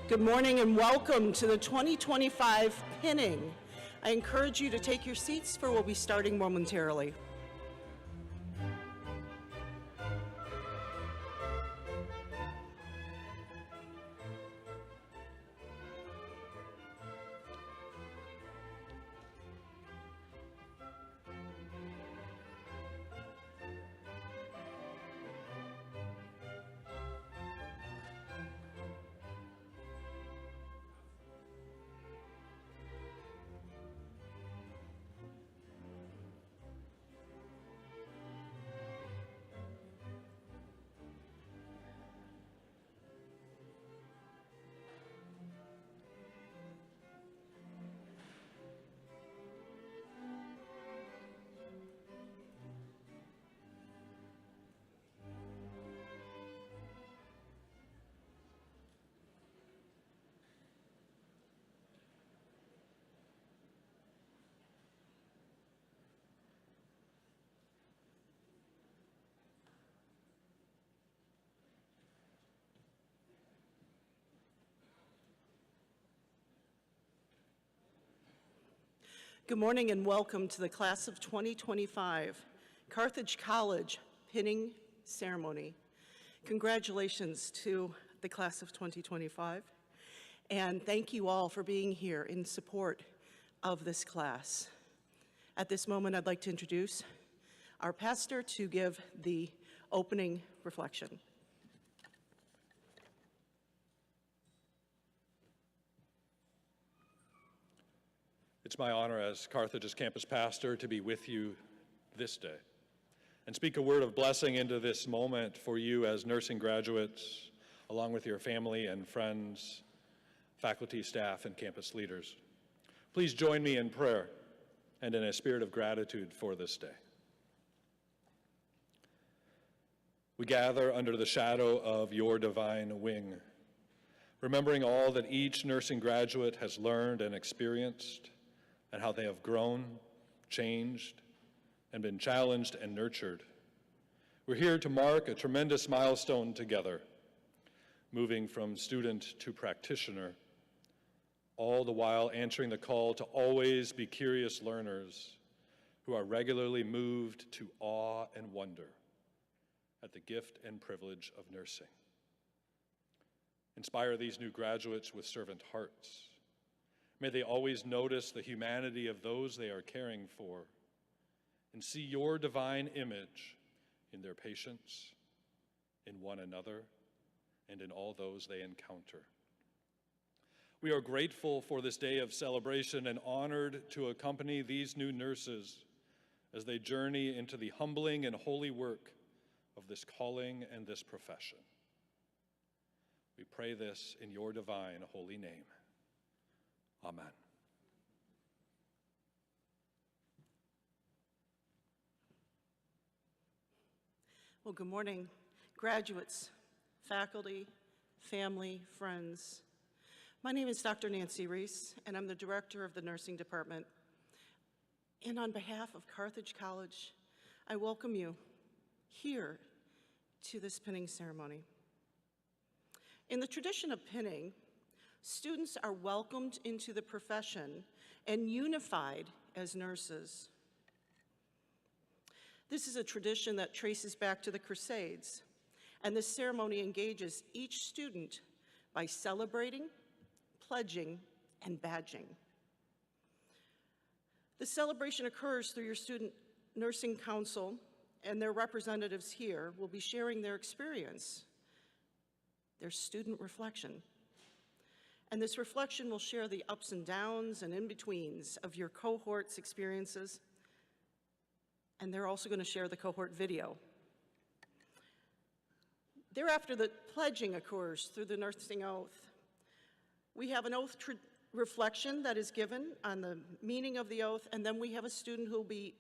Good morning and welcome to the 2025 pinning. I encourage you to take your seats for we'll be starting momentarily. Good morning and welcome to the class of 2025 Carthage College pinning ceremony. Congratulations to the class of 2025, and thank you all for being here in support of this class. At this moment, I'd like to introduce our pastor to give the opening reflection. It's my honor as Carthage's campus pastor to be with you this day and speak a word of blessing into this moment for you as nursing graduates, along with your family and friends, faculty, staff, and campus leaders. Please join me in prayer and in a spirit of gratitude for this day. We gather under the shadow of your divine wing, remembering all that each nursing graduate has learned and experienced, and how they have grown, changed, and been challenged and nurtured. We're here to mark a tremendous milestone together, moving from student to practitioner, all the while answering the call to always be curious learners who are regularly moved to awe and wonder at the gift and privilege of nursing. Inspire these new graduates with servant hearts. May they always notice the humanity of those they are caring for and see your divine image in their patients, in one another, and in all those they encounter. We are grateful for this day of celebration and honored to accompany these new nurses as they journey into the humbling and holy work of this calling and this profession. We pray this in your divine holy name. Amen. Well, good morning, graduates, faculty, family, friends. My name is Dr. Nancy Reese, and I'm the director of the nursing department. And on behalf of Carthage College, I welcome you here to this pinning ceremony. In the tradition of pinning, students are welcomed into the profession and unified as nurses. This is a tradition that traces back to the Crusades, and this ceremony engages each student by celebrating, pledging, and badging. The celebration occurs through your student nursing council, and their representatives here will be sharing their experience, their student reflection. And this reflection will share the ups and downs and in-betweens of your cohort's experiences. And they're also going to share the cohort video. Thereafter, the pledging occurs through the nursing oath. We have an oath reflection that is given on the meaning of the oath, and then we have a student who will be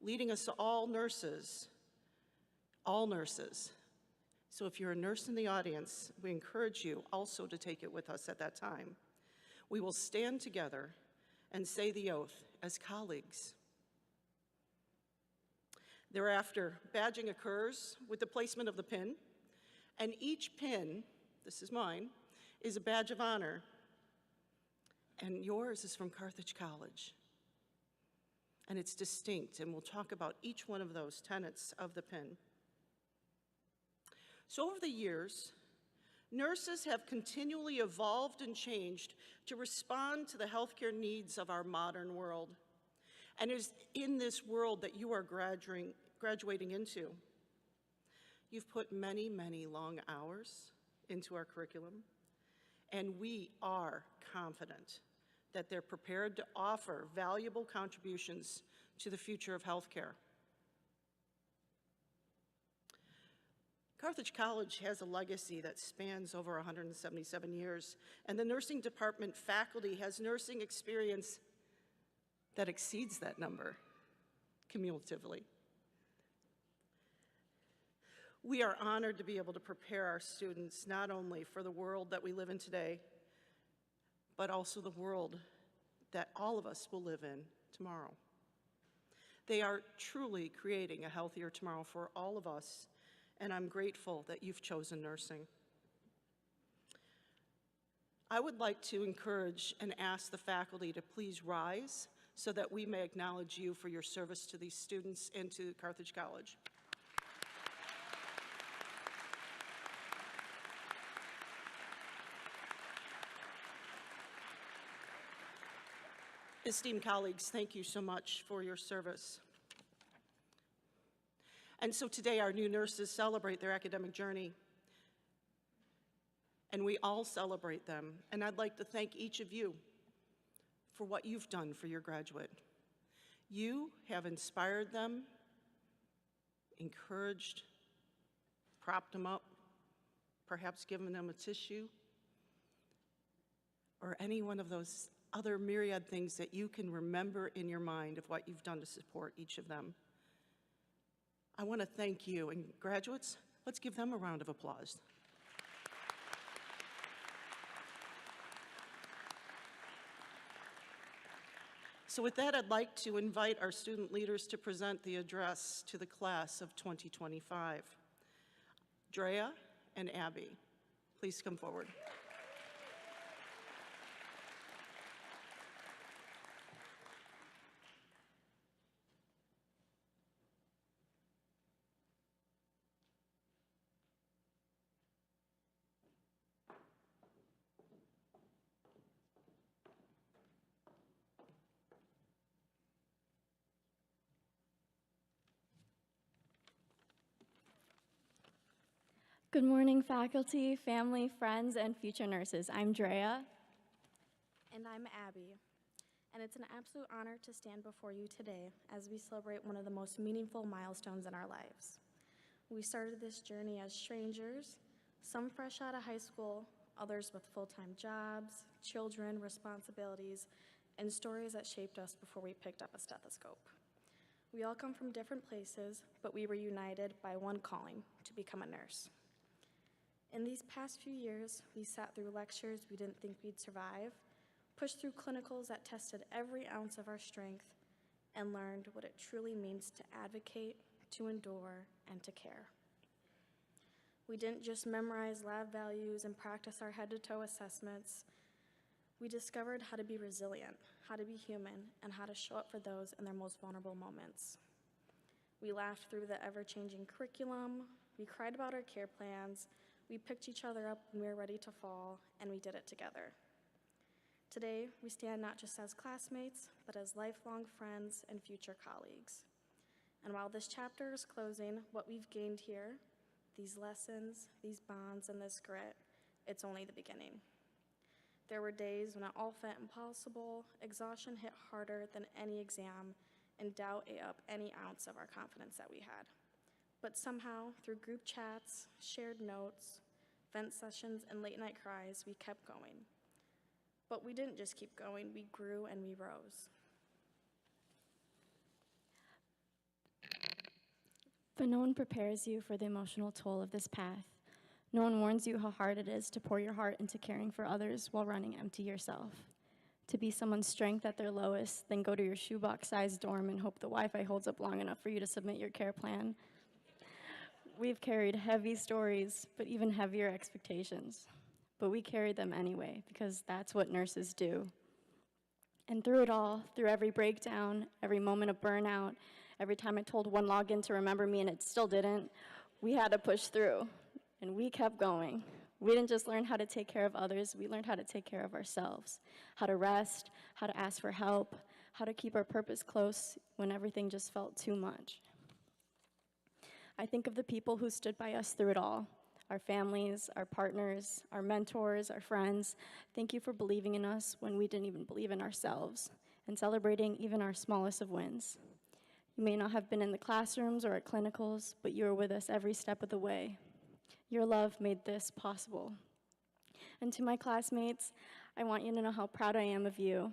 leading us to all nurses. All nurses. So if you're a nurse in the audience, we encourage you also to take it with us at that time. We will stand together and say the oath as colleagues. Thereafter, badging occurs with the placement of the pin, and each pin, this is mine, is a badge of honor, and yours is from Carthage College. And it's distinct, and we'll talk about each one of those tenets of the pin. So over the years, nurses have continually evolved and changed to respond to the healthcare needs of our modern world. And it is in this world that you are graduating into. You've put many, many long hours into our curriculum, and we are confident that they're prepared to offer valuable contributions to the future of healthcare. Carthage College has a legacy that spans over 177 years, and the nursing department faculty has nursing experience that exceeds that number cumulatively. We are honored to be able to prepare our students not only for the world that we live in today, but also the world that all of us will live in tomorrow. They are truly creating a healthier tomorrow for all of us, and I'm grateful that you've chosen nursing. I would like to encourage and ask the faculty to please rise so that we may acknowledge you for your service to these students and to Carthage College. Esteemed colleagues, thank you so much for your service. And so today our new nurses celebrate their academic journey, and we all celebrate them. And I'd like to thank each of you for what you've done for your graduate. You have inspired them, encouraged, propped them up, perhaps given them a tissue, or any one of those other myriad things that you can remember in your mind of what you've done to support each of them. I want to thank you, and graduates, let's give them a round of applause. So with that, I'd like to invite our student leaders to present the address to the class of 2025. Drea and Abby, please come forward. Good morning, faculty, family, friends, and future nurses. I'm Drea. And I'm Abby. And it's an absolute honor to stand before you today as we celebrate one of the most meaningful milestones in our lives. We started this journey as strangers, some fresh out of high school, others with full-time jobs, children, responsibilities, and stories that shaped us before we picked up a stethoscope. We all come from different places, but we were united by one calling, to become a nurse. In these past few years, we sat through lectures we didn't think we'd survive, pushed through clinicals that tested every ounce of our strength, and learned what it truly means to advocate, to endure, and to care. We didn't just memorize lab values and practice our head-to-toe assessments. We discovered how to be resilient, how to be human, and how to show up for those in their most vulnerable moments. We laughed through the ever-changing curriculum, we cried about our care plans, we picked each other up when we were ready to fall, and we did it together. Today, we stand not just as classmates, but as lifelong friends and future colleagues. And while this chapter is closing, what we've gained here, these lessons, these bonds, and this grit, it's only the beginning. There were days when it all felt impossible, exhaustion hit harder than any exam, and doubt ate up any ounce of our confidence that we had. But somehow, through group chats, shared notes, vent sessions, and late-night cries, we kept going. But we didn't just keep going, we grew and we rose. But no one prepares you for the emotional toll of this path. No one warns you how hard it is to pour your heart into caring for others while running empty yourself. To be someone's strength at their lowest, then go to your shoebox-sized dorm and hope the Wi-Fi holds up long enough for you to submit your care plan. We've carried heavy stories, but even heavier expectations. but we carried them anyway because that's what nurses do. And through it all, through every breakdown, every moment of burnout, every time I told one login to remember me and it still didn't, we had to push through, and we kept going. We didn't just learn how to take care of others, we learned how to take care of ourselves, how to rest, how to ask for help, how to keep our purpose close when everything just felt too much. I think of the people who stood by us through it all, our families, our partners, our mentors, our friends. Thank you for believing in us when we didn't even believe in ourselves, and celebrating even our smallest of wins. You may not have been in the classrooms or at clinicals, but you were with us every step of the way. Your love made this possible. And to my classmates, I want you to know how proud I am of you.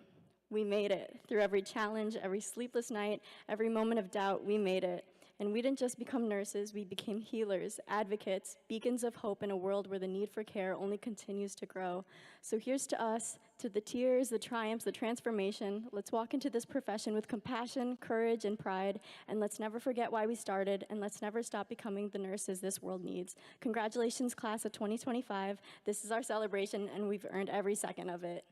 We made it. Through every challenge, every sleepless night, every moment of doubt, we made it. And we didn't just become nurses, we became healers, advocates, beacons of hope in a world where the need for care only continues to grow. So here's to us, to the tears, the triumphs, the transformation. Let's walk into this profession with compassion, courage, and pride, and let's never forget why we started, and let's never stop becoming the nurses this world needs. Congratulations, class of 2025. This is our celebration, and we've earned every second of it.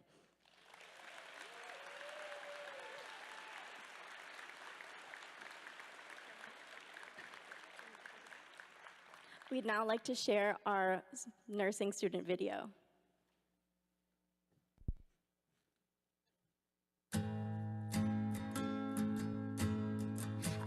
We'd now like to share our nursing student video.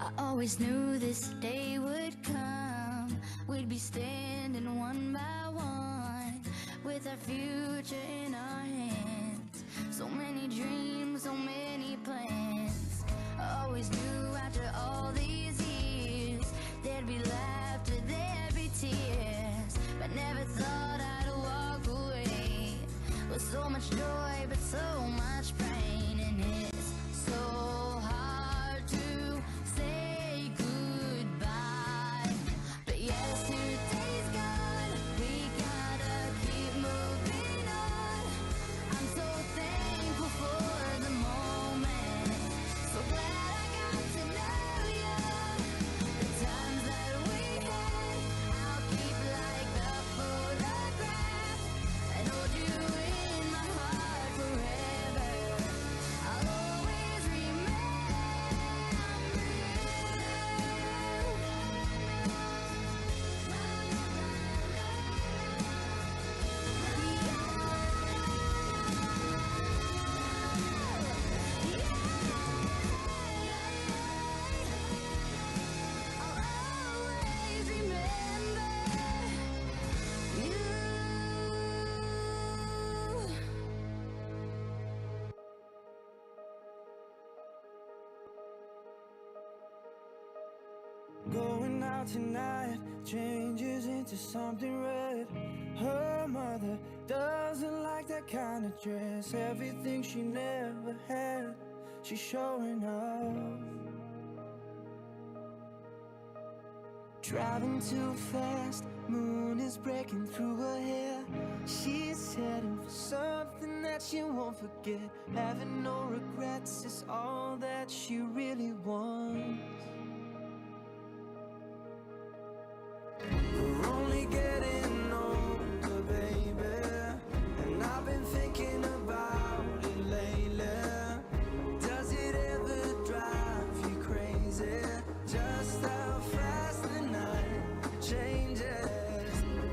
I always knew this day would come. We'd be standing one by one with our future in our hands. So many dreams, so many plans. I always knew after all these years there'd be laughter, there'd be tears, but never thought I'd walk away with so much joy but so much pain, and it's so hard to say goodbye. But yesterday's gone, we gotta keep moving on. I'm so thankful for the moment, so glad I got to know you. The times that we had, I'll keep like a photograph and hold you in my heart forever. I'll always remember Going out tonight changes into something red. Her mother doesn't like that kind of dress. Everything she never had, she's showing off. Driving too fast, moon is breaking through her hair. She's heading for something that she won't forget. Having no regrets is all that she really wants. We're only getting older, baby, and I've been thinking about it lately. Does it ever drive you crazy? Just how fast the night changes.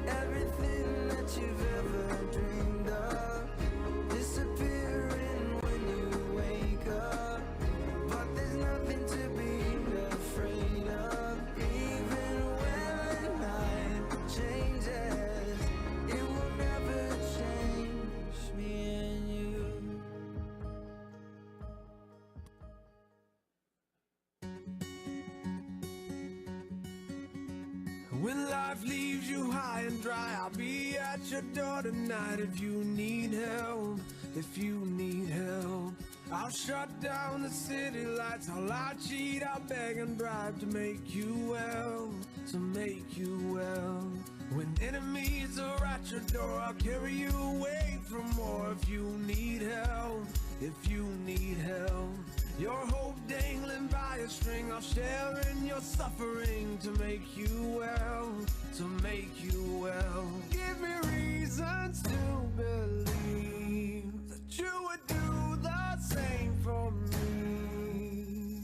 Everything that you've ever dreamed of disappearing when you wake up. But there's nothing to be afraid of. Even when the night changes, it will never change me and you. When life leaves you high and dry, I'll be at your door tonight if you need help, if you need help. I'll shut down the city lights, I'll lie, cheat, I'll beg and bribe to make you well, to make you well. When enemies are at your door, I'll carry you away from more if you need help, if you need help. Your hope dangling by a the string of sharing your suffering to make you well, to make you well. Give me reasons to believe that you would do the same for me,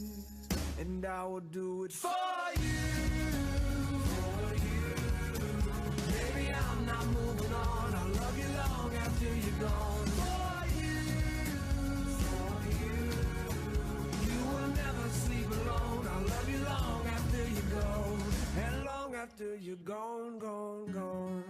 and I would do it for you, for you. Baby, I'm not moving on. I'll love you long after you're gone. For you, you will never sleep alone. I'll love you long after you're gone, and long after you're gone, gone, gone.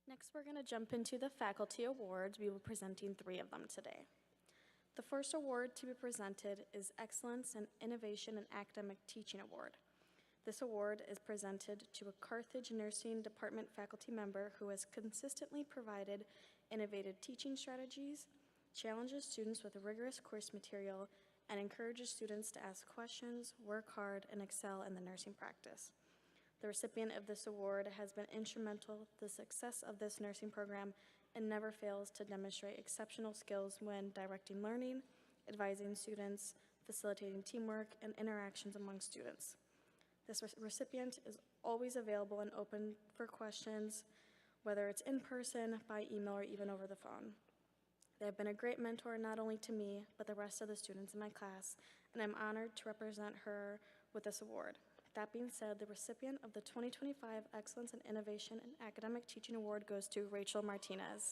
Next, we're going to jump into the faculty awards. We will be presenting 3 of them today. The first award to be presented is Excellence in Innovation and Academic Teaching Award. This award is presented to a Carthage Nursing Department faculty member who has consistently provided innovative teaching strategies, challenges students with rigorous course material, and encourages students to ask questions, work hard, and excel in the nursing practice. The recipient of this award has been instrumental to the success of this nursing program and never fails to demonstrate exceptional skills when directing learning, advising students, facilitating teamwork, and interactions among students. This recipient is always available and open for questions, whether it's in person, by email, or even over the phone. They have been a great mentor not only to me, but the rest of the students in my class, and I'm honored to represent her with this award. That being said, the recipient of the 2025 Excellence in Innovation and Academic Teaching Award goes to Rachel Martinez.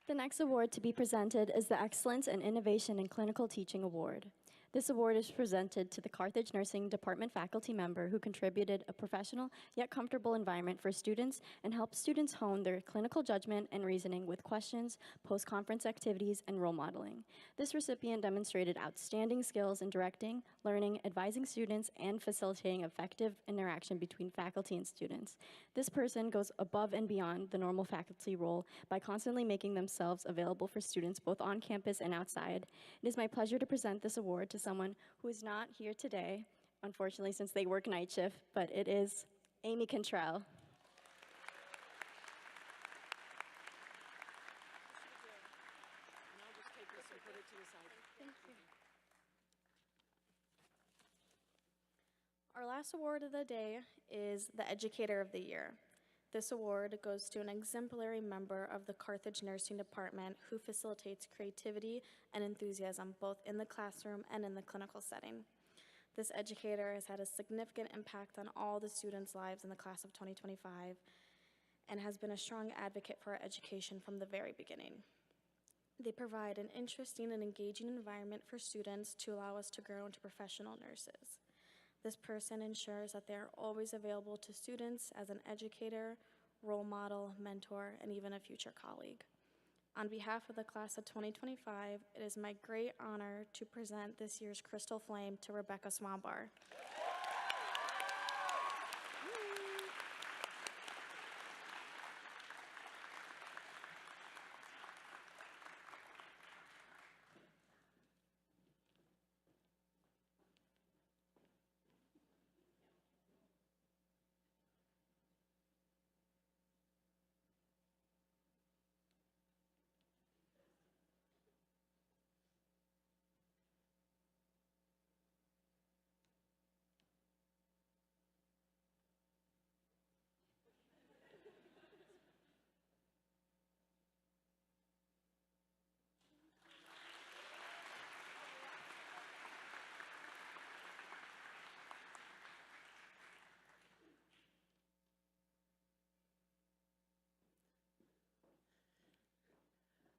The next award to be presented is the Excellence in Innovation in Clinical Teaching Award. This award is presented to the Carthage Nursing Department faculty member who contributed a professional yet comfortable environment for students and helped students hone their clinical judgment and reasoning with questions, post-conference activities, and role modeling. This recipient demonstrated outstanding skills in directing, learning, advising students, and facilitating effective interaction between faculty and students. This person goes above and beyond the normal faculty role by constantly making themselves available for students both on campus and outside. It is my pleasure to present this award to someone who is not here today, unfortunately, since they work night shift, but it is Amy Cantrell. Our last award of the day is the Educator of the Year. This award goes to an exemplary member of the Carthage Nursing Department who facilitates creativity and enthusiasm both in the classroom and in the clinical setting. This educator has had a significant impact on all the students' lives in the class of 2025 and has been a strong advocate for our education from the very beginning. They provide an interesting and engaging environment for students to allow us to grow into professional nurses. This person ensures that they are always available to students as an educator, role model, mentor, and even a future colleague. On behalf of the class of 2025, it is my great honor to present this year's Crystal Flame to Rebecca Swambar.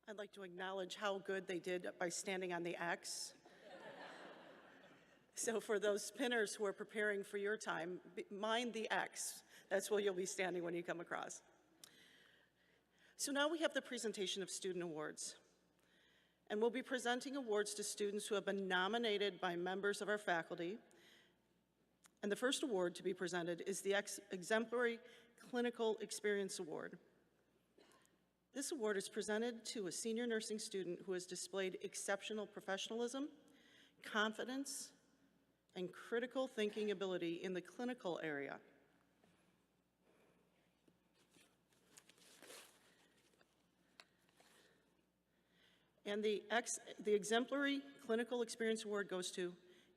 I'd like to acknowledge how good they did by standing on the X. So for those spinners who are preparing for your time, mind the X. That's where you'll be standing when you come across. So now we have the presentation of student awards. And we'll be presenting awards to students who have been nominated by members of our faculty. And the first award to be presented is the Exemplary Clinical Experience Award. This award is presented to a senior nursing student who has displayed exceptional professionalism, confidence, and critical thinking ability in the clinical area. And the Exemplary Clinical Experience Award goes to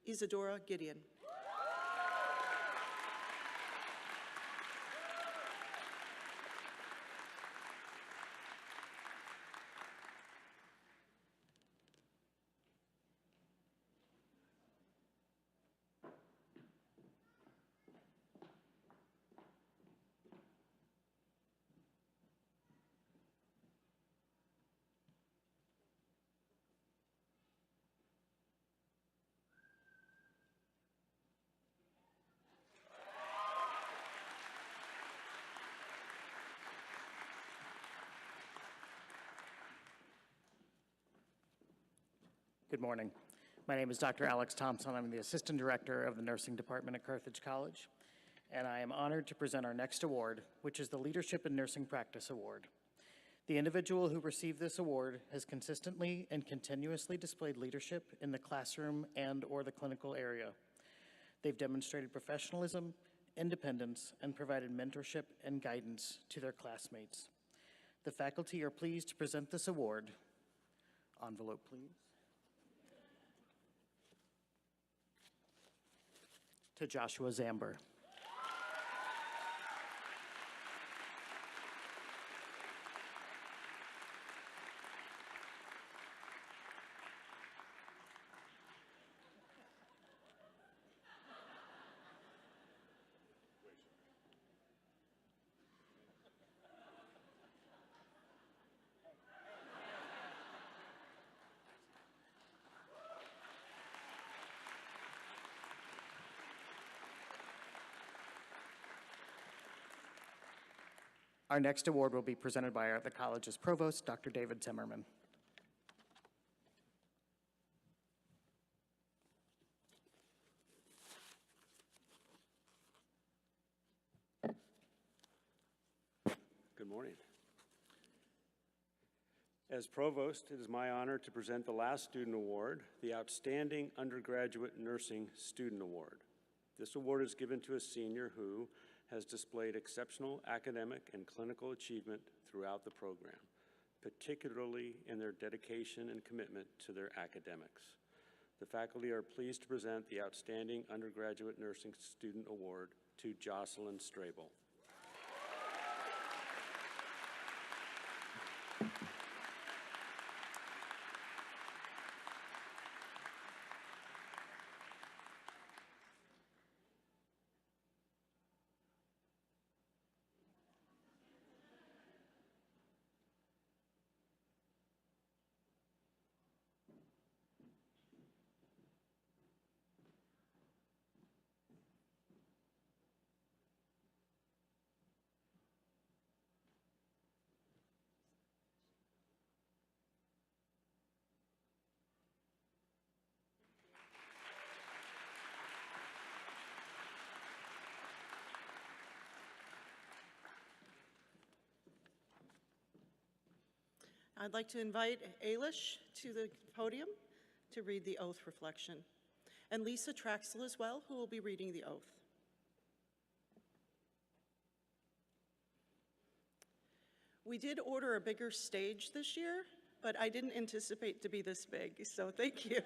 Isadora Gideon. Good morning. My name is Dr. Alex Thompson. I'm the Assistant Director of the Nursing Department at Carthage College, and I am honored to present our next award, which is the Leadership in Nursing Practice Award. The individual who received this award has consistently and continuously displayed leadership in the classroom and/or the clinical area. They've demonstrated professionalism, independence, and provided mentorship and guidance to their classmates. The faculty are pleased to present this award. Envelope, please. To Joshua Zamber. Our next award will be presented by the college's provost, Dr. David Timmerman. Good morning. As provost, it is my honor to present the last student award, the Outstanding Undergraduate Nursing Student Award. This award is given to a senior who has displayed exceptional academic and clinical achievement throughout the program, particularly in their dedication and commitment to their academics. The faculty are pleased to present the Outstanding Undergraduate Nursing Student Award to Jocelyn Strabel. I'd like to invite Ailish to the podium to read the oath reflection, and Lisa Traxel as well, who will be reading the oath. We did order a bigger stage this year, but I didn't anticipate to be this big, so thank you.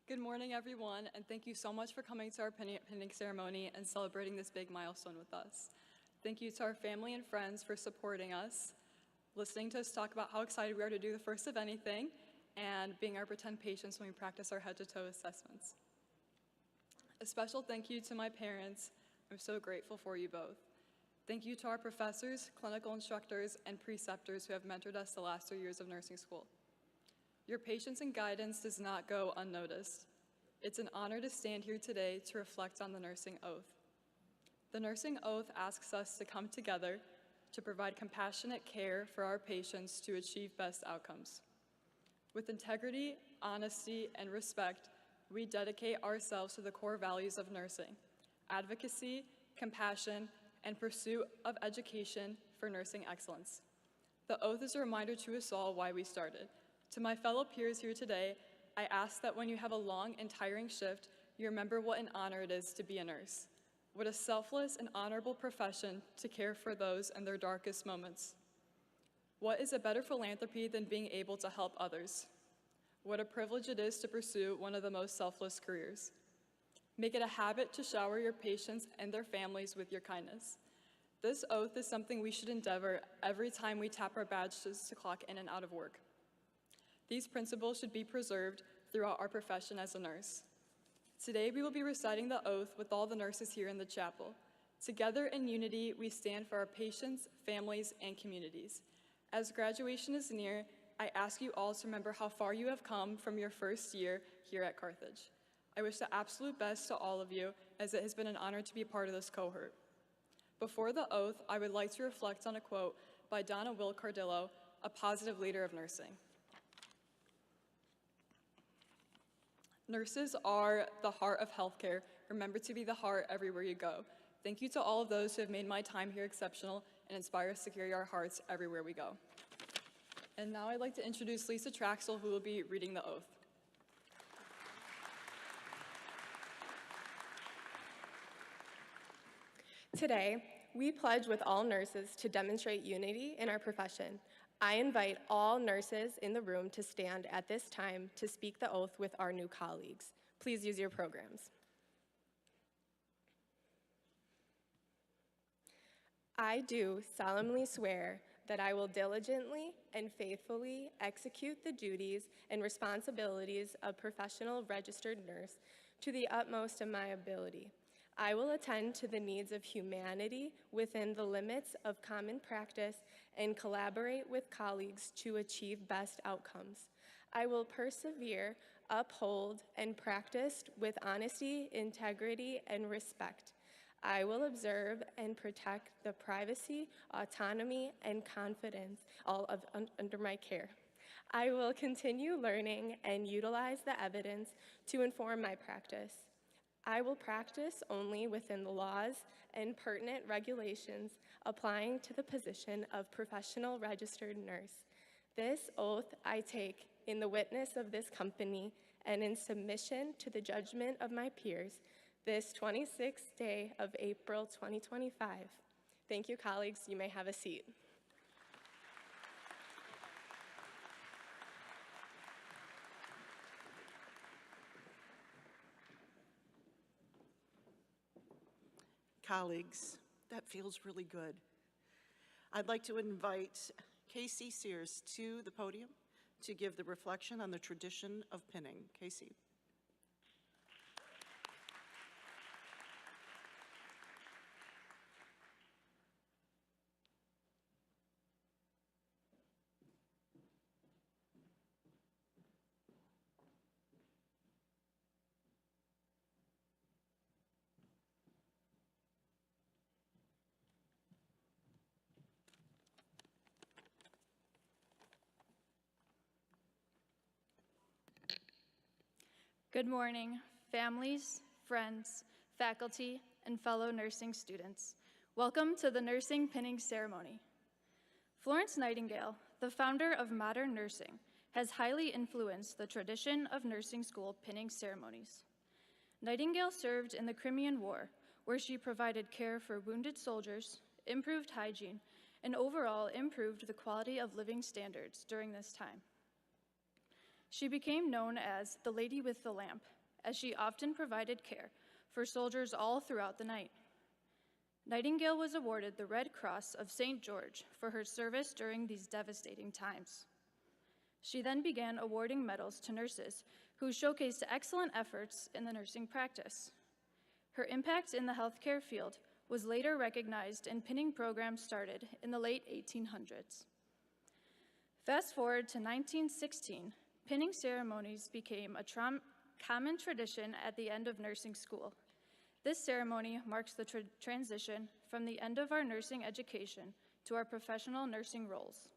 Good morning, everyone, and thank you so much for coming to our pinning ceremony and celebrating this big milestone with us. Thank you to our family and friends for supporting us, listening to us talk about how excited we are to do the first of anything, and being our pretend patients when we practice our head-to-toe assessments. A special thank you to my parents. I'm so grateful for you both. Thank you to our professors, clinical instructors, and preceptors who have mentored us the last 3 years of nursing school. Your patience and guidance does not go unnoticed. It's an honor to stand here today to reflect on the nursing oath. The nursing oath asks us to come together to provide compassionate care for our patients to achieve best outcomes. With integrity, honesty, and respect, we dedicate ourselves to the core values of nursing: advocacy, compassion, and pursuit of education for nursing excellence. The oath is a reminder to us all why we started. To my fellow peers here today, I ask that when you have a long and tiring shift, you remember what an honor it is to be a nurse. What a selfless and honorable profession to care for those in their darkest moments. What is a better philanthropy than being able to help others? What a privilege it is to pursue one of the most selfless careers. Make it a habit to shower your patients and their families with your kindness. This oath is something we should endeavor every time we tap our badges to clock in and out of work. These principles should be preserved throughout our profession as a nurse. Today, we will be reciting the oath with all the nurses here in the chapel. Together in unity, we stand for our patients, families, and communities. As graduation is near, I ask you all to remember how far you have come from your first year here at Carthage. I wish the absolute best to all of you, as it has been an honor to be a part of this cohort. Before the oath, I would like to reflect on a quote by Donna Will Cardillo, a positive leader of nursing. Nurses are the heart of healthcare. Remember to be the heart everywhere you go. Thank you to all of those who have made my time here exceptional and inspire us to carry our hearts everywhere we go. And now I'd like to introduce Lisa Traxel, who will be reading the oath. Today, we pledge with all nurses to demonstrate unity in our profession. I invite all nurses in the room to stand at this time to speak the oath with our new colleagues. Please use your programs. I do solemnly swear that I will diligently and faithfully execute the duties and responsibilities of professional registered nurse to the utmost of my ability. I will attend to the needs of humanity within the limits of common practice and collaborate with colleagues to achieve best outcomes. I will persevere, uphold, and practice with honesty, integrity, and respect. I will observe and protect the privacy, autonomy, and confidence under my care. I will continue learning and utilize the evidence to inform my practice. I will practice only within the laws and pertinent regulations applying to the position of professional registered nurse. This oath I take in the witness of this company and in submission to the judgment of my peers this 26th day of April 2025. Thank you, colleagues. You may have a seat. Colleagues, that feels really good. I'd like to invite Casey Sears to the podium to give the reflection on the tradition of pinning. Casey. Good morning, families, friends, faculty, and fellow nursing students. Welcome to the nursing pinning ceremony. Florence Nightingale, the founder of modern nursing, has highly influenced the tradition of nursing school pinning ceremonies. Nightingale served in the Crimean War, where she provided care for wounded soldiers, improved hygiene, and overall improved the quality of living standards during this time. She became known as the Lady with the Lamp, as she often provided care for soldiers all throughout the night. Nightingale was awarded the Red Cross of St. George for her service during these devastating times. She then began awarding medals to nurses who showcased excellent efforts in the nursing practice. Her impact in the healthcare field was later recognized in pinning programs started in the late 1800s. Fast forward to 1916, pinning ceremonies became a common tradition at the end of nursing school. This ceremony marks the transition from the end of our nursing education to our professional nursing roles.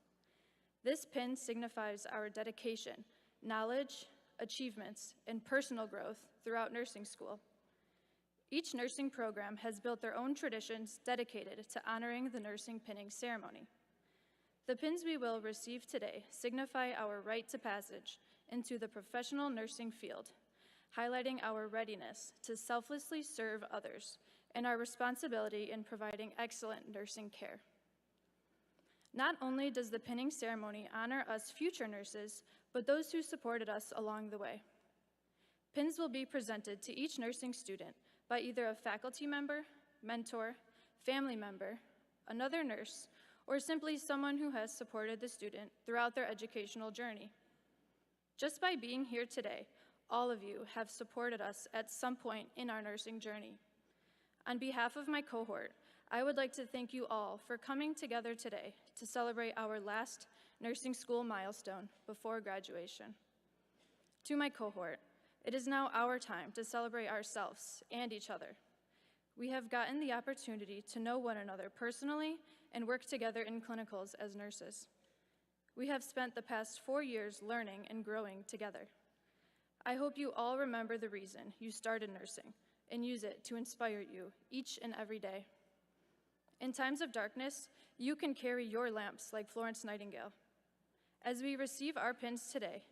This pin signifies our dedication, knowledge, achievements, and personal growth throughout nursing school. Each nursing program has built their own traditions dedicated to honoring the nursing pinning ceremony. The pins we will receive today signify our rite to passage into the professional nursing field, highlighting our readiness to selflessly serve others and our responsibility in providing excellent nursing care. Not only does the pinning ceremony honor us future nurses, but those who supported us along the way. Pins will be presented to each nursing student by either a faculty member, mentor, family member, another nurse, or simply someone who has supported the student throughout their educational journey. Just by being here today, all of you have supported us at some point in our nursing journey. On behalf of my cohort, I would like to thank you all for coming together today to celebrate our last nursing school milestone before graduation. To my cohort, it is now our time to celebrate ourselves and each other. We have gotten the opportunity to know one another personally and work together in clinicals as nurses. We have spent the past 4 years learning and growing together. I hope you all remember the reason you started nursing and use it to inspire you each and every day. In times of darkness, you can carry your lamps like Florence Nightingale. As we receive our pins today,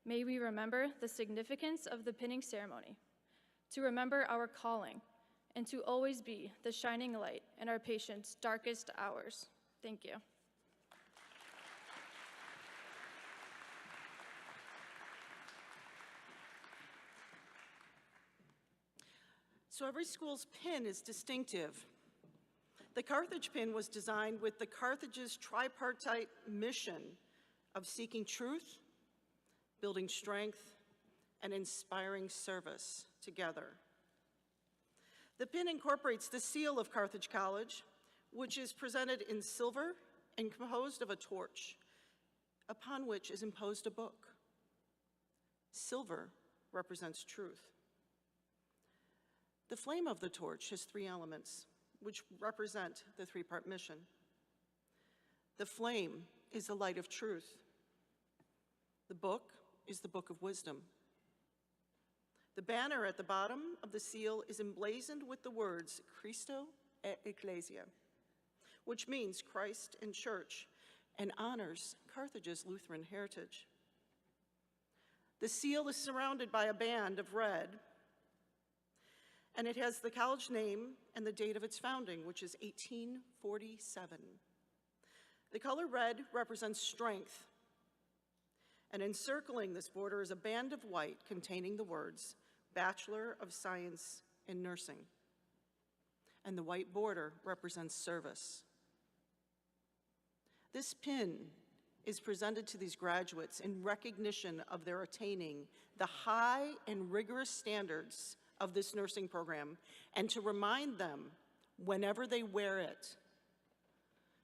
may we remember the significance of the pinning ceremony, to remember our calling, and to always be the shining light in our patients' darkest hours. Thank you. So every school's pin is distinctive. The Carthage pin was designed with the Carthage's tripartite mission of seeking truth, building strength, and inspiring service together. The pin incorporates the seal of Carthage College, which is presented in silver and composed of a torch, upon which is imposed a book. Silver represents truth. The flame of the torch has 3 elements, which represent the 3-part mission. The flame is the light of truth. The book is the book of wisdom. The banner at the bottom of the seal is emblazoned with the words Christo et Ecclesia, which means Christ and church, and honors Carthage's Lutheran heritage. The seal is surrounded by a band of red, and it has the college name and the date of its founding, which is 1847. The color red represents strength, and encircling this border is a band of white containing the words Bachelor of Science in Nursing, and the white border represents service. This pin is presented to these graduates in recognition of their attaining the high and rigorous standards of this nursing program, and to remind them, whenever they wear it,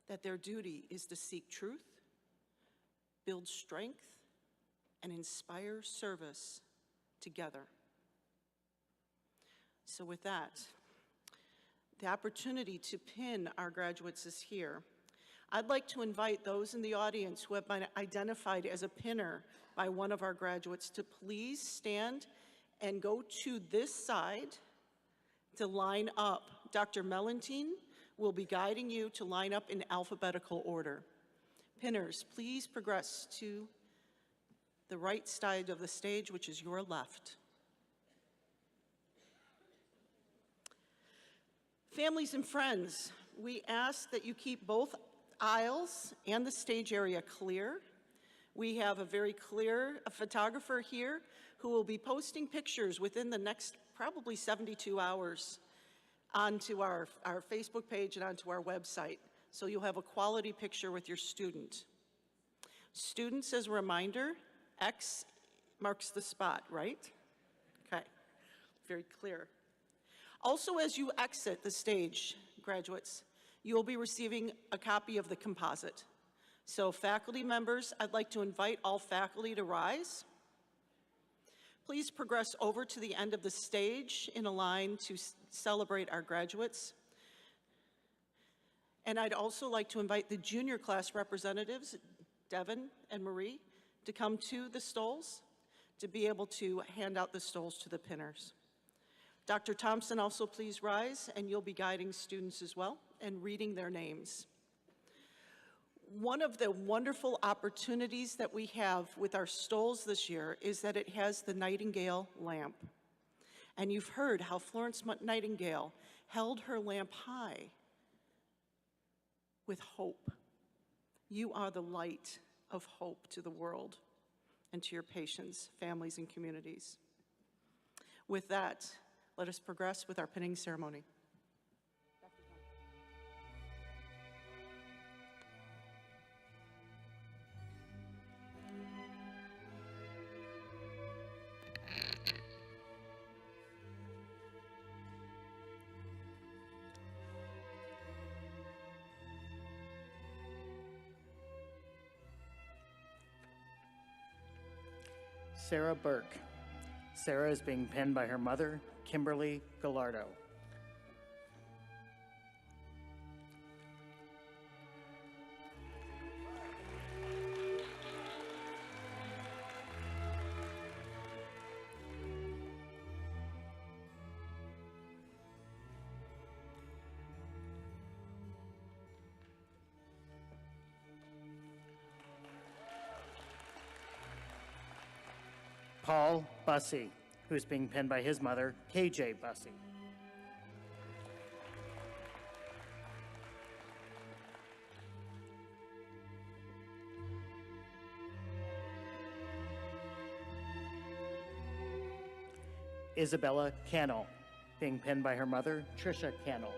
that their duty is to seek truth, build strength, and inspire service together. So with that, the opportunity to pin our graduates is here. I'd like to invite those in the audience who have been identified as a pinner by one of our graduates to please stand and go to this side to line up. Dr. Mellentine will be guiding you to line up in alphabetical order. Pinners, please progress to the right side of the stage, which is your left. Families and friends, we ask that you keep both aisles and the stage area clear. We have a very clear photographer here who will be posting pictures within the next probably 72 hours onto our Facebook page and onto our website. So you'll have a quality picture with your student. Students, as a reminder, X marks the spot, right? Okay, very clear. Also, as you exit the stage, graduates, you will be receiving a copy of the composite. So faculty members, I'd like to invite all faculty to rise. Please progress over to the end of the stage in a line to celebrate our graduates. And I'd also like to invite the junior class representatives, Devin and Marie, to come to the stoles to be able to hand out the stoles to the pinners. Dr. Thompson, also please rise, and you'll be guiding students as well and reading their names. One of the wonderful opportunities that we have with our stoles this year is that it has the Nightingale lamp. And you've heard how Florence Nightingale held her lamp high with hope. You are the light of hope to the world and to your patients, families, and communities. With that, let us progress with our pinning ceremony. Sarah Burke. Sarah is being pinned by her mother, Kimberly Gallardo. Paul Bussey, who's being pinned by his mother, KJ Bussey. Isabella Cannell, being pinned by her mother, Trisha Cannell.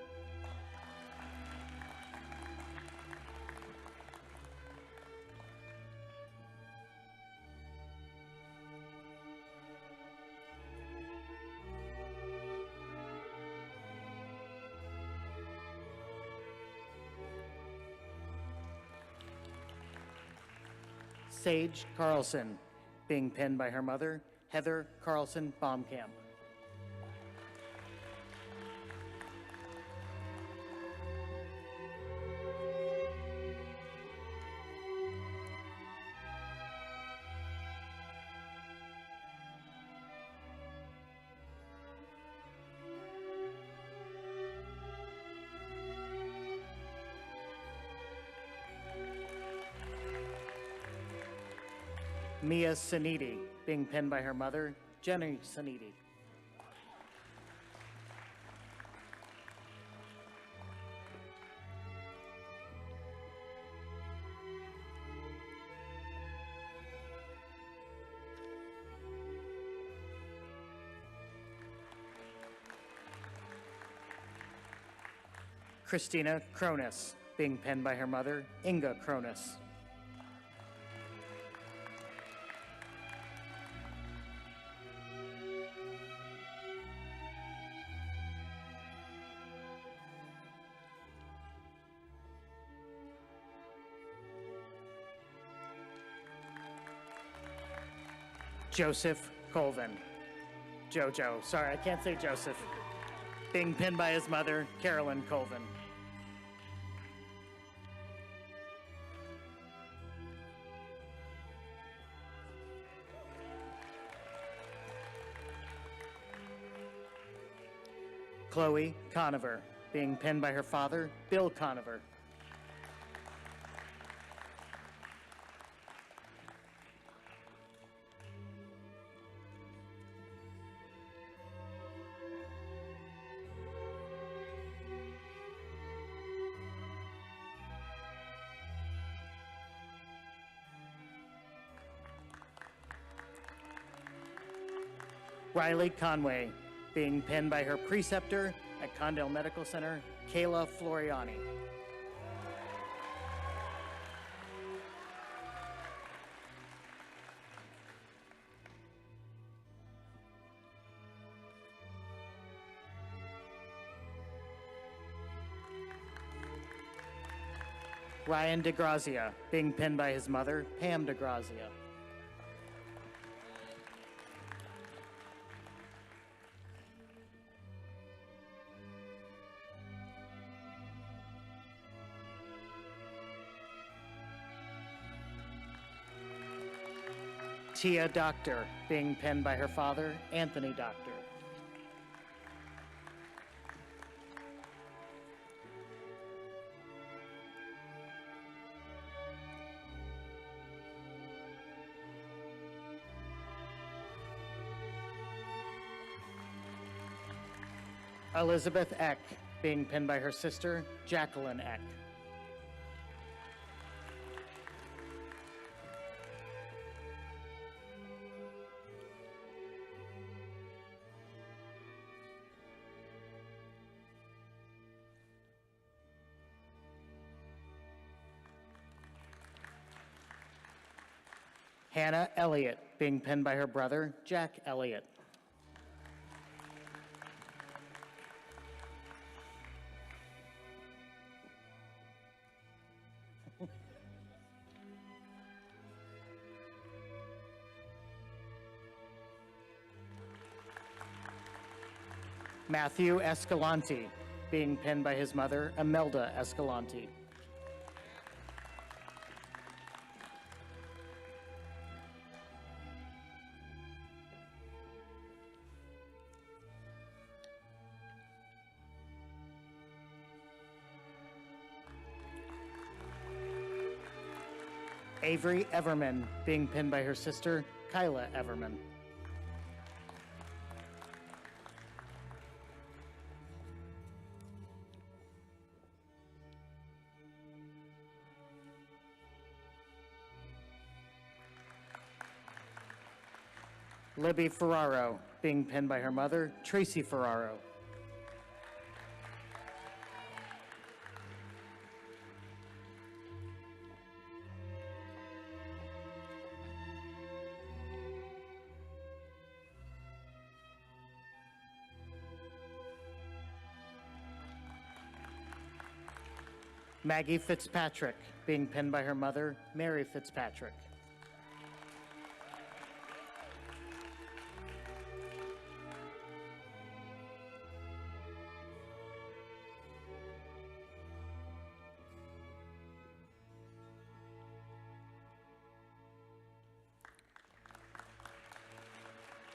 Sage Carlson, being pinned by her mother, Heather Carlson Baumkamp. Mia Sanidi, being pinned by her mother, Jenny Sanidi. Christina Cronus, being pinned by her mother, Inga Cronus. Joseph Colvin. Jojo, sorry, I can't say Joseph. Being pinned by his mother, Carolyn Colvin. Chloe Conover, being penned by her father, Bill Conover. Riley Conway, being penned by her preceptor at Condell Medical Center, Kayla Floriani. Ryan DeGrazia, being penned by his mother, Pam DeGrazia. Tia Doctor, being penned by her father, Anthony Doctor. Elizabeth Eck, being penned by her sister, Jacqueline Eck. Hannah Elliott, being penned by her brother, Jack Elliott. Matthew Escalante, being penned by his mother, Imelda Escalante. Avery Everman, being penned by her sister, Kyla Everman. Libby Ferraro, being penned by her mother, Tracy Ferraro. Maggie Fitzpatrick, being penned by her mother, Mary Fitzpatrick.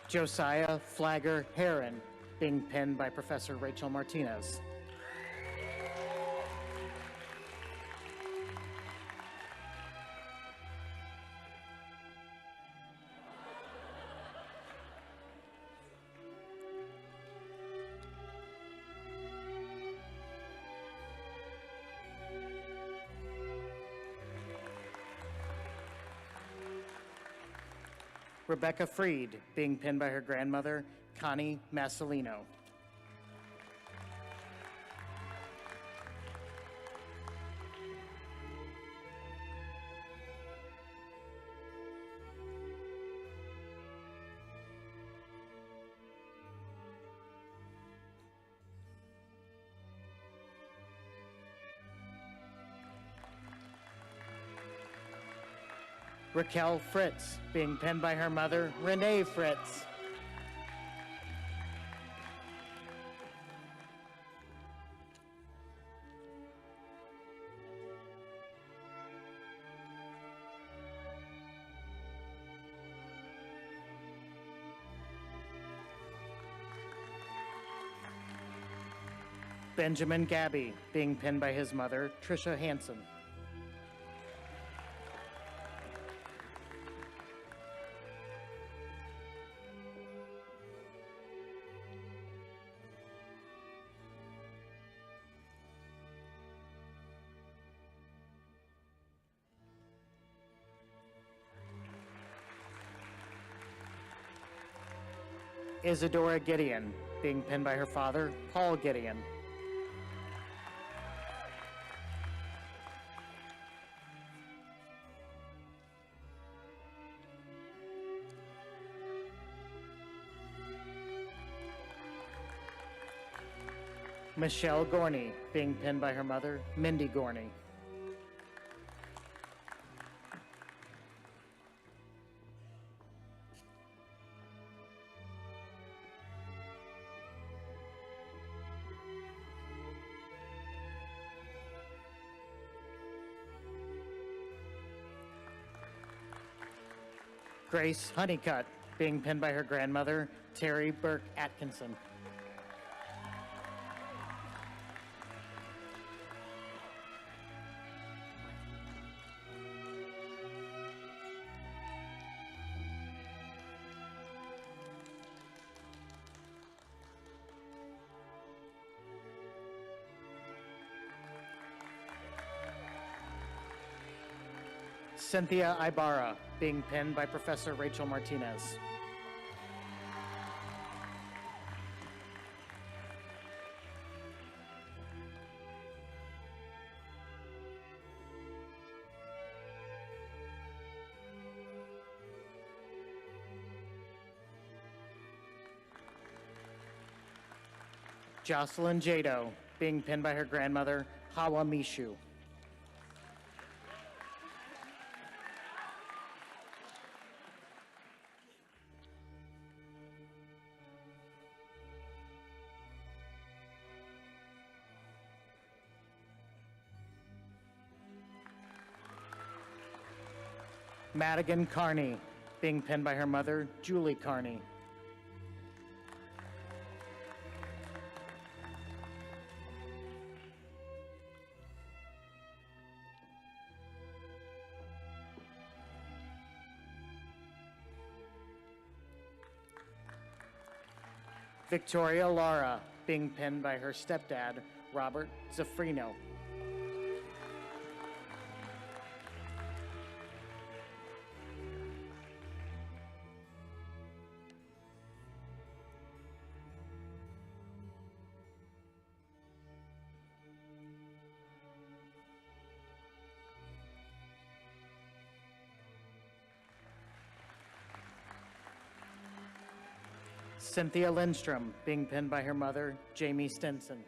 Josiah Flagger Heron, being penned by Professor Rachel Martinez. Rebecca Freed, being penned by her grandmother, Connie Massolino. Raquel Fritz, being penned by her mother, Renee Fritz. Benjamin Gabby, being pinned by his mother, Tricia Hansen. Isadora Gideon, being pinned by her father, Paul Gideon. Michelle Gorney, being pinned by her mother, Mindy Gorney. Grace Honeycutt, being pinned by her grandmother, Terry Burke Atkinson. Cynthia Ibarra, being pinned by Professor Rachel Martinez. Jocelyn Jado, being pinned by her grandmother, Hawa Mishu. Madigan Carney, being pinned by her mother, Julie Carney. Victoria Lara, being pinned by her stepdad, Robert Zafrino. Cynthia Lindstrom, being pinned by her mother, Jamie Stinson.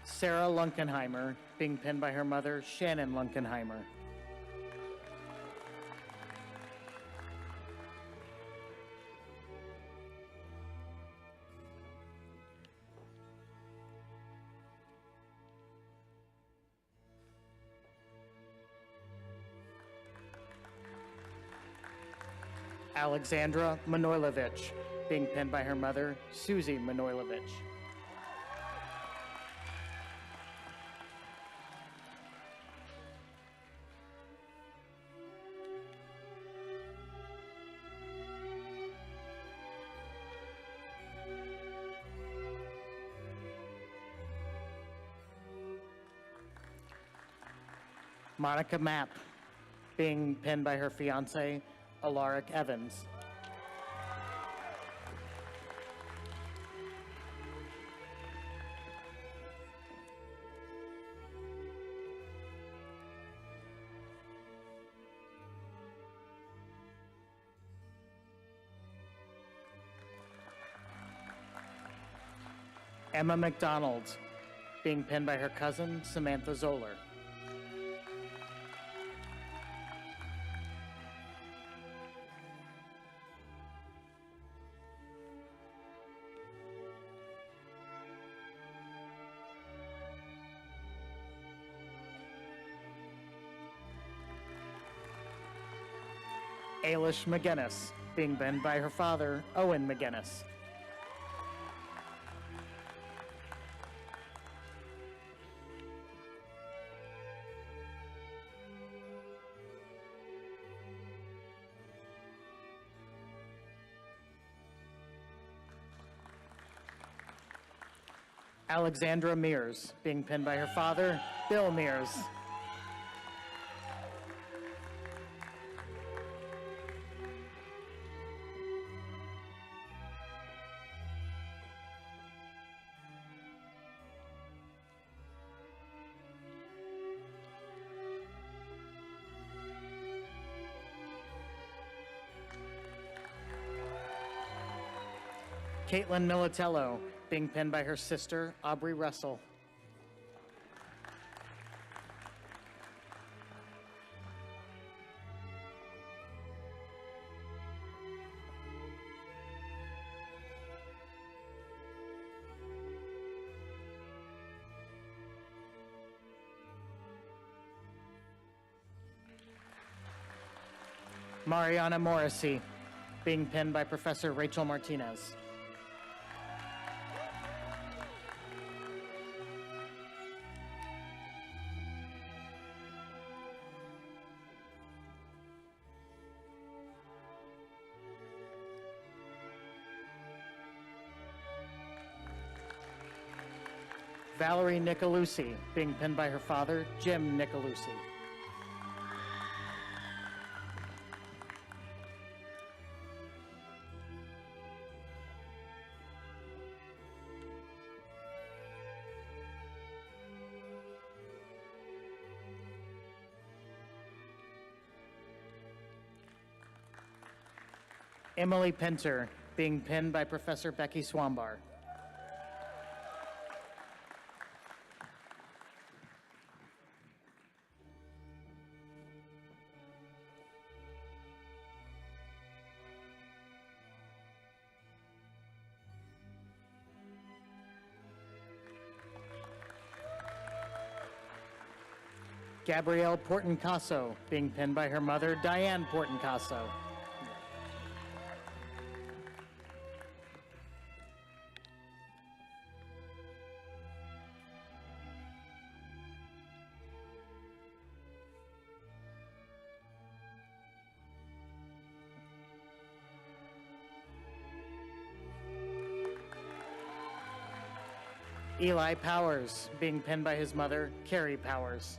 Sarah Lunkenheimer, being pinned by her mother, Shannon Lunkenheimer. Alexandra Manojlovich, being pinned by her mother, Susie Manojlovich. Monica Mapp, being pinned by her fiance, Alaric Evans. Emma McDonald, being pinned by her cousin, Samantha Zoller. Ailish McGinnis, being pinned by her father, Owen McGinnis. Alexandra Mears, being pinned by her father, Bill Mears. Caitlin Militello, being pinned by her sister, Aubrey Russell. Mariana Morrissey, being pinned by Professor Rachel Martinez. Valerie Nicolucci, being pinned by her father, Jim Nicolucci. Emily Pinter, being pinned by Professor Becky Swambar. Gabrielle Portencaso, being pinned by her mother, Diane Portencaso. Eli Powers, being pinned by his mother, Carrie Powers.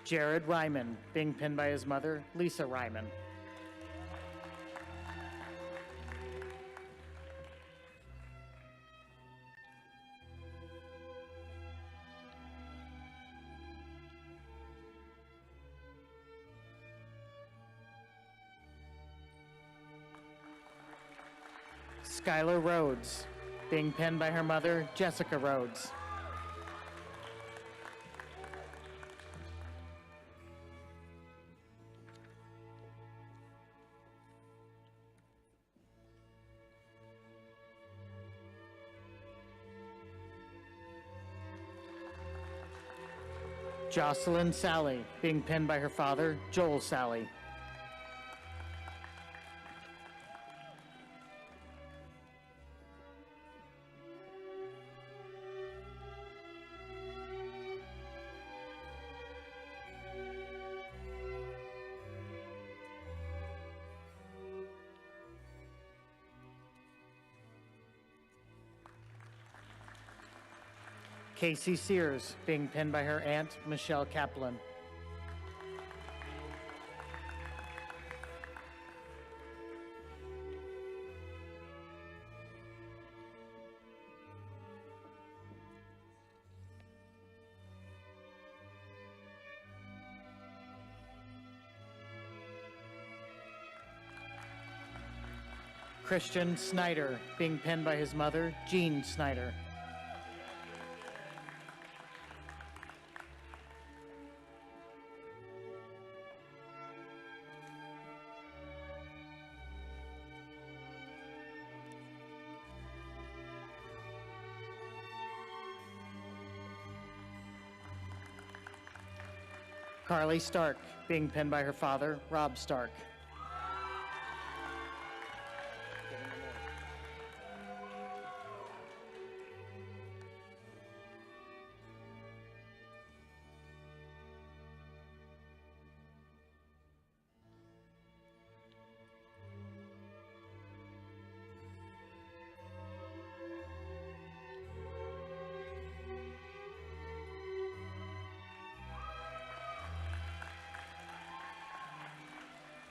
Jared Ryman, being pinned by his mother, Lisa Ryman. Skylar Rhodes, being pinned by her mother, Jessica Rhodes. Jocelyn Sally, being pinned by her father, Joel Sally. Casey Sears, being pinned by her aunt, Michelle Kaplan. Christian Snyder, being pinned by his mother, Jean Snyder. Carly Stark, being penned by her father, Rob Stark.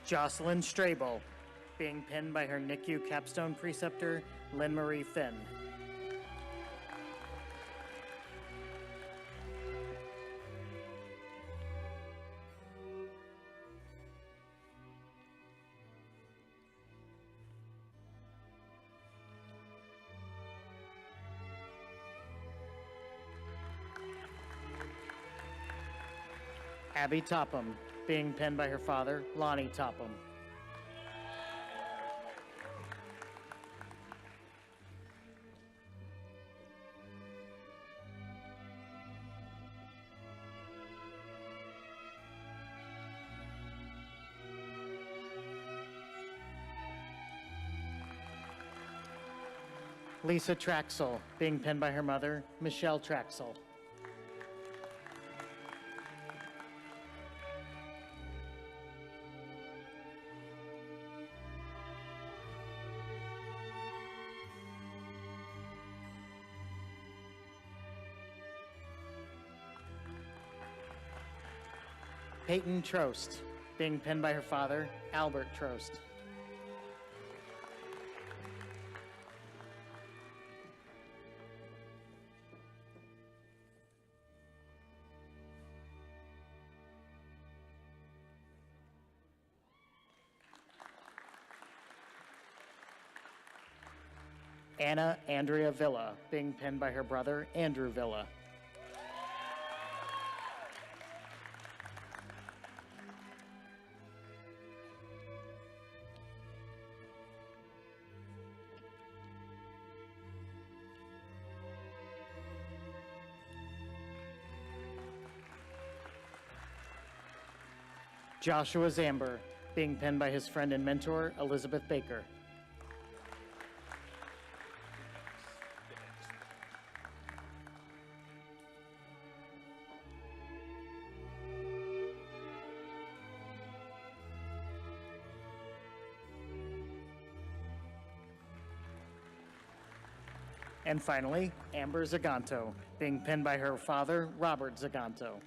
Jocelyn Strabel, being penned by her NICU capstone preceptor, Lynn Marie Finn. Abby Topham, being penned by her father, Lonnie Topham. Lisa Traxel, being penned by her mother, Michelle Traxel. Peyton Trost, being penned by her father, Albert Trost. Anna Andrea Villa, being penned by her brother, Andrew Villa. Joshua Zamber, being penned by his friend and mentor, Elizabeth Baker. And finally, Amber Zaganto, being penned by her father, Robert Zaganto.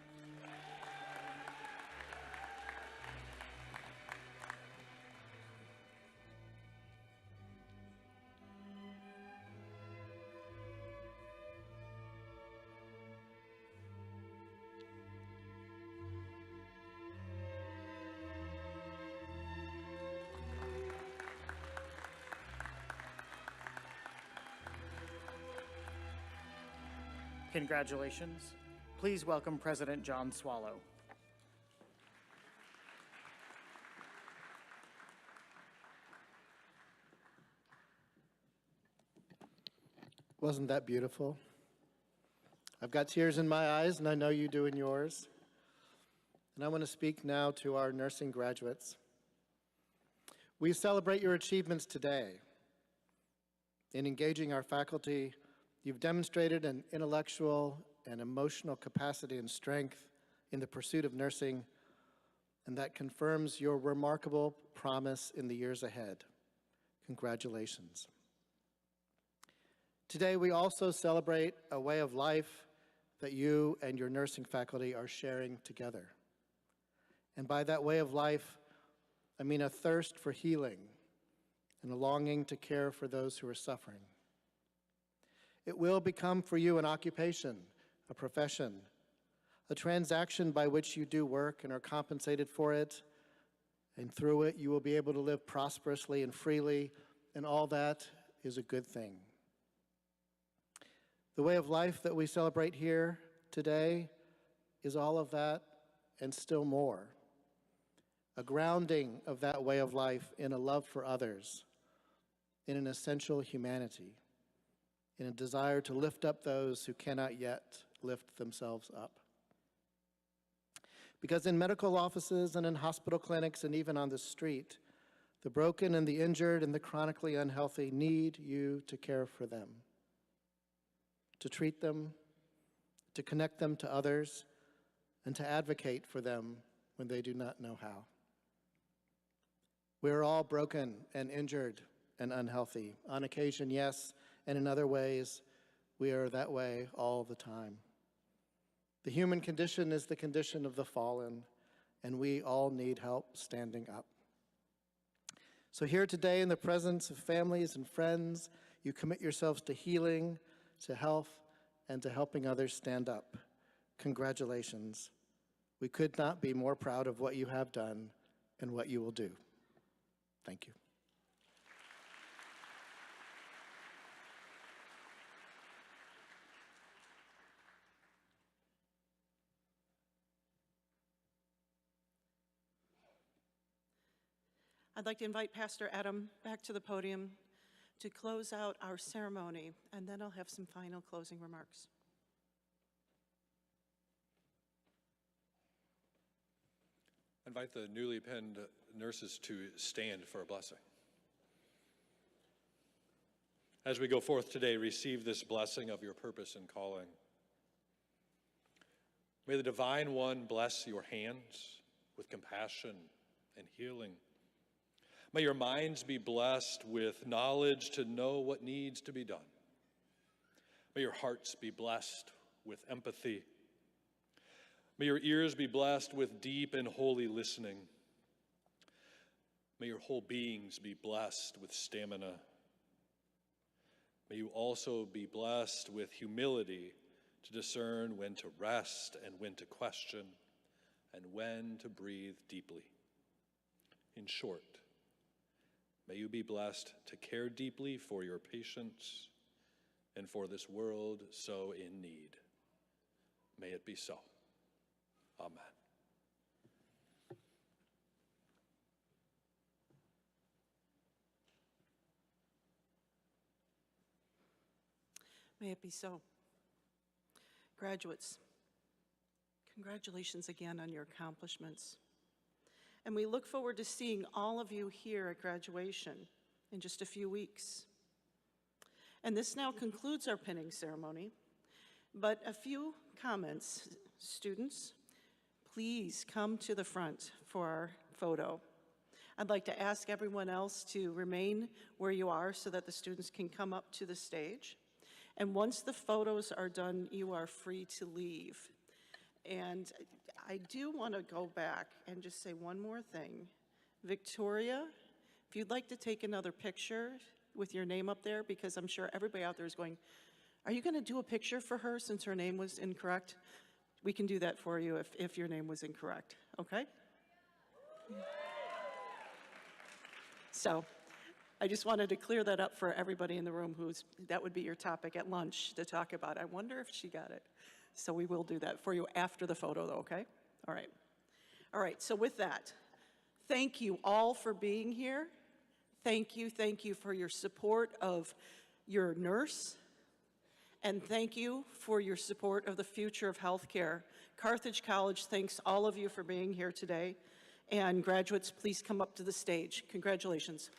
Congratulations. Please welcome President John Swallow. Wasn't that beautiful? I've got tears in my eyes, and I know you do in yours. And I want to speak now to our nursing graduates. We celebrate your achievements today. In engaging our faculty, you've demonstrated an intellectual and emotional capacity and strength in the pursuit of nursing, and that confirms your remarkable promise in the years ahead. Congratulations. Today, we also celebrate a way of life that you and your nursing faculty are sharing together. And by that way of life, I mean a thirst for healing and a longing to care for those who are suffering. It will become for you an occupation, a profession, a transaction by which you do work and are compensated for it, and through it you will be able to live prosperously and freely, and all that is a good thing. The way of life that we celebrate here today is all of that and still more. A grounding of that way of life in a love for others, in an essential humanity, in a desire to lift up those who cannot yet lift themselves up. Because in medical offices and in hospital clinics and even on the street, the broken and the injured and the chronically unhealthy need you to care for them, to treat them, to connect them to others, and to advocate for them when they do not know how. We are all broken and injured and unhealthy. On occasion, yes, and in other ways, we are that way all the time. The human condition is the condition of the fallen, and we all need help standing up. So here today, in the presence of families and friends, you commit yourselves to healing, to health, and to helping others stand up. Congratulations. We could not be more proud of what you have done and what you will do. Thank you. I'd like to invite Pastor Adam back to the podium to close out our ceremony, and then I'll have some final closing remarks. I invite the newly penned nurses to stand for a blessing. As we go forth today, receive this blessing of your purpose and calling. May the Divine One bless your hands with compassion and healing. May your minds be blessed with knowledge to know what needs to be done. May your hearts be blessed with empathy. May your ears be blessed with deep and holy listening. May your whole beings be blessed with stamina. May you also be blessed with humility to discern when to rest and when to question and when to breathe deeply. In short, may you be blessed to care deeply for your patients and for this world so in need. May it be so. Amen. May it be so. Graduates, congratulations again on your accomplishments. And we look forward to seeing all of you here at graduation in just a few weeks. And this now concludes our pinning ceremony, but a few comments. Students, please come to the front for our photo. I'd like to ask everyone else to remain where you are so that the students can come up to the stage. And once the photos are done, you are free to leave. And I do want to go back and just say one more thing. Victoria, if you'd like to take another picture with your name up there, because I'm sure everybody out there is going, are you going to do a picture for her since her name was incorrect? We can do that for you if your name was incorrect, okay? So I just wanted to clear that up for everybody in the room that would be your topic at lunch to talk about. I wonder if she got it. So we will do that for you after the photo though, okay? All right. All right, so with that, thank you all for being here. Thank you for your support of your nurse. And thank you for your support of the future of healthcare. Carthage College thanks all of you for being here today. And graduates, please come up to the stage. Congratulations.